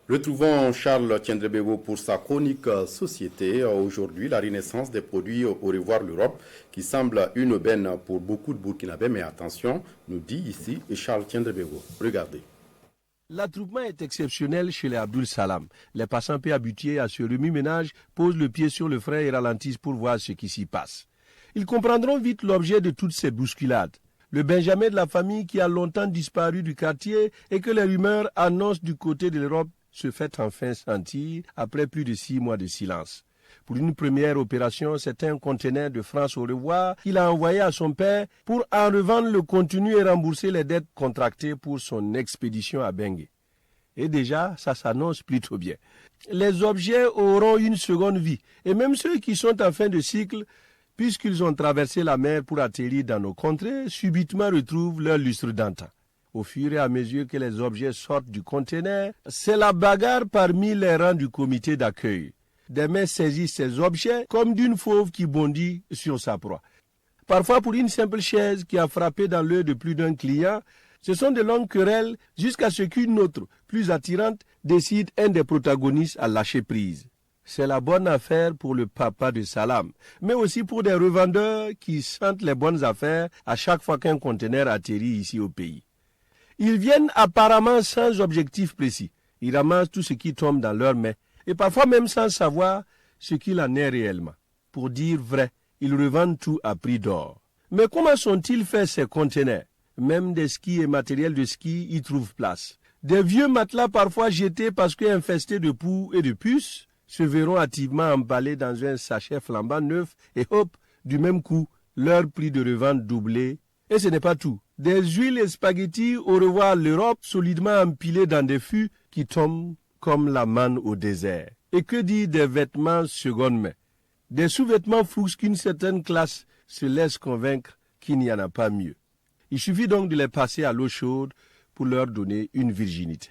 Retrouvons Charles Tiendrebego pour sa chronique Société. Aujourd'hui, la renaissance des produits au revoir l'Europe, qui semble une aubaine pour beaucoup de Burkinabés. Mais attention, nous dit ici Charles Tiendrebego. Regardez. L'attroupement est exceptionnel chez les Abdul Salam. Les passants peu habitués à ce remue-ménage posent le pied sur le frein et ralentissent pour voir ce qui s'y passe. Ils comprendront vite l'objet de toutes ces bousculades. Le Benjamin de la famille qui a longtemps disparu du quartier et que les rumeurs annoncent du côté de l'Europe se fait enfin sentir après plus de 6 mois de silence. Pour une première opération, c'est un conteneur de France au revoir qu'il a envoyé à son père pour en revendre le contenu et rembourser les dettes contractées pour son expédition à Bengue. Et déjà, ça s'annonce plutôt bien. Les objets auront une seconde vie, et même ceux qui sont en fin de cycle, puisqu'ils ont traversé la mer pour atterrir dans nos contrées, subitement retrouvent leur lustre d'antan. Au fur et à mesure que les objets sortent du conteneur, c'est la bagarre parmi les rangs du comité d'accueil. Des mains saisissent ces objets comme d'une fauve qui bondit sur sa proie. Parfois, pour une simple chaise qui a frappé dans l'œil de plus d'un client, ce sont de longues querelles jusqu'à ce qu'une autre, plus attirante, décide un des protagonistes à lâcher prise. C'est la bonne affaire pour le papa de Salam, mais aussi pour des revendeurs qui sentent les bonnes affaires à chaque fois qu'un conteneur atterrit ici au pays. Ils viennent apparemment sans objectif précis. Ils ramassent tout ce qui tombe dans leurs mains, et parfois même sans savoir ce qu'il en est réellement. Pour dire vrai, ils revendent tout à prix d'or. Mais comment sont-ils faits ces conteneurs? Même des skis et matériel de ski y trouvent place. Des vieux matelas parfois jetés parce qu'infestés de poux et de puces se verront hâtivement emballés dans un sachet flambant neuf et hop, du même coup, leur prix de revente doublé. Et ce n'est pas tout. Des huiles et spaghettis au revoir l'Europe solidement empilés dans des fûts qui tombent comme la manne au désert. Et que dire des vêtements seconde main? Des sous-vêtements fous qu'une certaine classe se laisse convaincre qu'il n'y en a pas mieux. Il suffit donc de les passer à l'eau chaude pour leur donner une virginité.